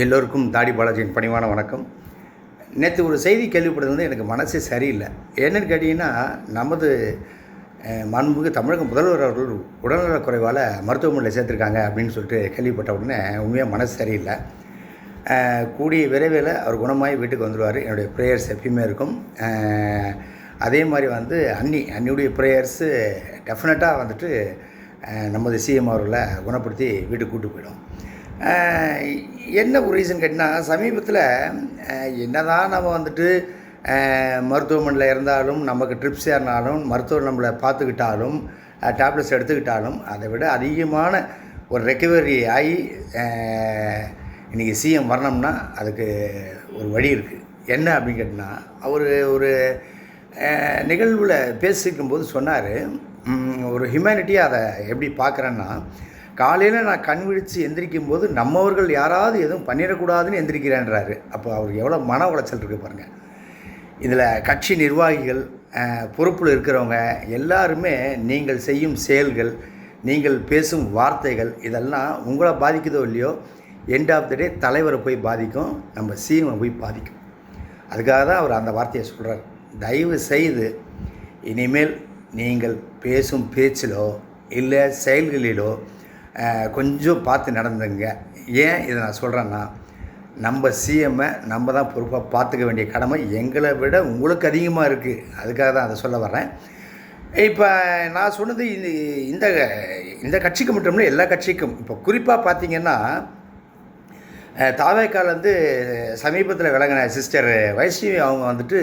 எல்லோருக்கும் தாடி பாலாஜியின் பணிவான வணக்கம். நேற்று ஒரு செய்தி கேள்விப்பட்டது வந்து எனக்கு மனசே சரியில்லை. என்னென்னு கேட்டிங்கன்னா, நமது மாண்புமிகு தமிழக முதல்வர் அவர்கள் உடல்நலக் குறைவால் மருத்துவமனையில் சேர்த்துருக்காங்க அப்படின்னு சொல்லிட்டு கேள்விப்பட்ட உடனே உண்மையாக மனசு சரியில்லை. கூடிய விரைவில் அவர் குணமாகி வீட்டுக்கு வந்துடுவார். என்னுடைய ப்ரேயர்ஸ் எப்பயுமே இருக்கும். அதே மாதிரி வந்து அன்னியுடைய ப்ரேயர்ஸு டெஃபினட்டாக வந்துட்டு நமது சிஎம் அவர்களை குணப்படுத்தி வீட்டுக்கு கூப்பிட்டு போயிடும். என்ன ஒரு ரீசன் கேட்டிங்கன்னா, சமீபத்தில் என்னதான் நம்ம வந்துட்டு மருத்துவமனையில் இருந்தாலும், நமக்கு ட்ரிப்ஸ் ஏறினாலும், மருத்துவர் நம்மளை பார்த்துக்கிட்டாலும், டேப்லெட்ஸ் எடுத்துக்கிட்டாலும், அதை விட அதிகமான ஒரு ரெக்கவரி ஆகி இன்றைக்கி சிஎம் வரணும்னா அதுக்கு ஒரு வழி இருக்குது. என்ன அப்படின்னு கேட்டிங்கன்னா, அவர் ஒரு நிகழ்வில் பேசிக்கும்போது சொன்னார், ஒரு ஹியூமனிட்டியாக அதை எப்படி பார்க்குறேன்னா, காலையில் நான் கண் விழித்து எந்திரிக்கும் போது நம்மவர்கள் யாராவது எதுவும் பண்ணிடக்கூடாதுன்னு எந்திரிக்கிறேன்றாரு. அப்போ அவர் எவ்வளோ மன உளைச்சல் இருக்குது பாருங்கள். இதில் கட்சி நிர்வாகிகள், பொறுப்பில் இருக்கிறவங்க எல்லாருமே நீங்கள் செய்யும் செயல்கள், நீங்கள் பேசும் வார்த்தைகள் இதெல்லாம் உங்களை பாதிக்குதோ இல்லையோ, எண்ட் ஆஃப் த டே தலைவரை போய் பாதிக்கும், நம்ம சிஎம்மை போய் பாதிக்கும். அதுக்காக தான் அவர் அந்த வார்த்தையை சொல்கிறார். தயவு செய்து இனிமேல் நீங்கள் பேசும் பேச்சிலோ இல்லை செயல்களிலோ கொஞ்சம் பார்த்து நடந்துங்க. ஏன் இதை நான் சொல்கிறேன்னா, நம்ம சிஎம்மை நம்ம தான் பொறுப்பாக பார்த்துக்க வேண்டிய கடமை எங்களை விட உங்களுக்கு அதிகமாக இருக்குது. அதுக்காக தான் அதை சொல்ல வர்றேன். இப்போ நான் சொன்னது இந்த இந்த கட்சிக்கு மட்டும் இல்லை, எல்லா கட்சிக்கும். இப்போ குறிப்பாக பார்த்திங்கன்னா, தாவேக்காலேருந்து சமீபத்தில் விளங்கின சிஸ்டர் வைஷ்ணவி அவங்க வந்துட்டு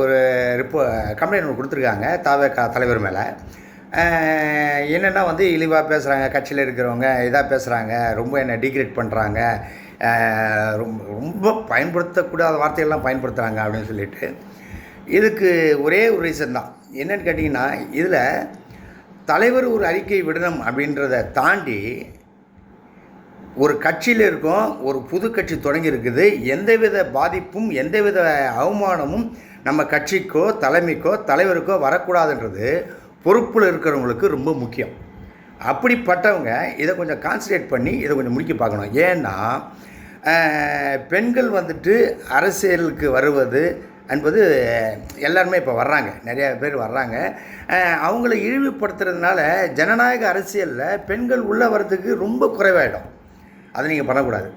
ஒரு கம்ப்ளைண்ட் ஒன்று கொடுத்துருக்காங்க தாவேக்கா தலைவர் மேலே. என்னென்னா வந்து இழிவாக பேசுகிறாங்க, கட்சியில் இருக்கிறவங்க இதாக பேசுகிறாங்க, ரொம்ப என்னை டிகிரேட் பண்ணுறாங்க, ரொம்ப பயன்படுத்தக்கூடாத வார்த்தைகள்லாம் பயன்படுத்துகிறாங்க அப்படின்னு சொல்லிட்டு. இதுக்கு ஒரே ஒரு ரீசன் தான். என்னென்னு கேட்டிங்கன்னா, இதில் தலைவர் ஒரு அறிக்கை விடணும் அப்படின்றத தாண்டி ஒரு கட்சியில் இருக்கோம், ஒரு புது கட்சி தொடங்கி இருக்குது, எந்தவித பாதிப்பும் எந்தவித அவமானமும் நம்ம கட்சிக்கோ தலைமைக்கோ தலைவருக்கோ வரக்கூடாதுன்றது பொறுப்பில் இருக்கிறவங்களுக்கு ரொம்ப முக்கியம். அப்படிப்பட்டவங்க இதை கொஞ்சம் கான்சன்ட்ரேட் பண்ணி இதை கொஞ்சம் முடிக்க பார்க்கணும். ஏன்னா பெண்கள் வந்துட்டு அரசியலுக்கு வருவது என்பது எல்லாருமே இப்போ வர்றாங்க, நிறையா பேர் வர்றாங்க. அவங்கள இழிவுபடுத்துறதுனால ஜனநாயக அரசியலில் பெண்கள் உள்ளே வர்றதுக்கு ரொம்ப குறைவாயிடும். அதை நீங்கள் பண்ணக்கூடாது.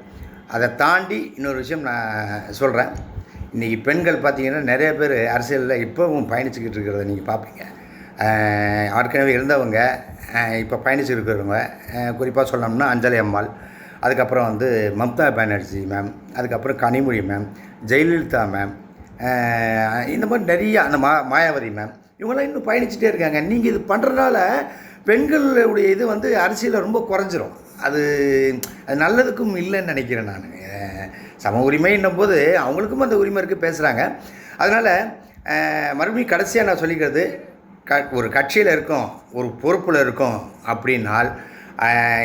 அதை தாண்டி இன்னொரு விஷயம் நான் சொல்கிறேன். இன்றைக்கி பெண்கள் பார்த்திங்கன்னா நிறைய பேர் அரசியலில் இப்போவும் பயணிச்சுக்கிட்டு இருக்கிறத நீங்கள் பார்ப்பீங்க. ஏற்கனவே இருந்தவங்க, இப்போ பயணிச்சுருக்கிறவங்க, குறிப்பாக சொல்லணும்னா அஞ்சலி அம்மாள், அதுக்கப்புறம் வந்து மம்தா பானர்ஜி மேம், அதுக்கப்புறம் கனிமொழி மேம், ஜெயலலிதா மேம், இந்த மாதிரி நிறைய அந்த மாயாவதி மேம், இவங்களாம் இன்னும் பயணிச்சுட்டே இருக்காங்க. நீங்கள் இது பண்ணுறதுனால பெண்களுடைய இது வந்து அரசியலில் ரொம்ப குறைஞ்சிரும். அது நல்லதுக்கும் இல்லைன்னு நினைக்கிறேன் நான். சம உரிமைன்னும் போது அவங்களுக்கும் அந்த உரிமை இருக்குது, பேசுகிறாங்க. அதனால் மறுபடியும் கடைசியாக நான் சொல்லிக்கிறது, ஒரு கட்சியில் இருக்கோம், ஒரு பொறுப்பில் இருக்கோம் அப்படின்னால்,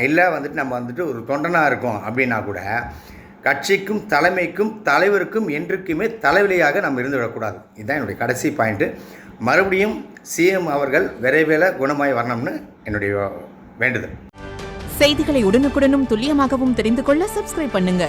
இல்லை வந்துட்டு நம்ம வந்துட்டு ஒரு தொண்டனாக இருக்கோம் அப்படின்னா கூட கட்சிக்கும் தலைமைக்கும் தலைவருக்கும் என்றைக்குமே தலைவலியாக நம்ம இருந்துவிடக்கூடாது. இதுதான் என்னுடைய கடைசி பாயிண்ட்டு. மறுபடியும் சிஎம் அவர்கள் விரைவில் குணமாய் வரணும்னு என்னுடைய வேண்டுதல். செய்திகளை உடனுக்குடனும் துல்லியமாகவும் தெரிந்து கொள்ள சப்ஸ்கிரைப் பண்ணுங்க.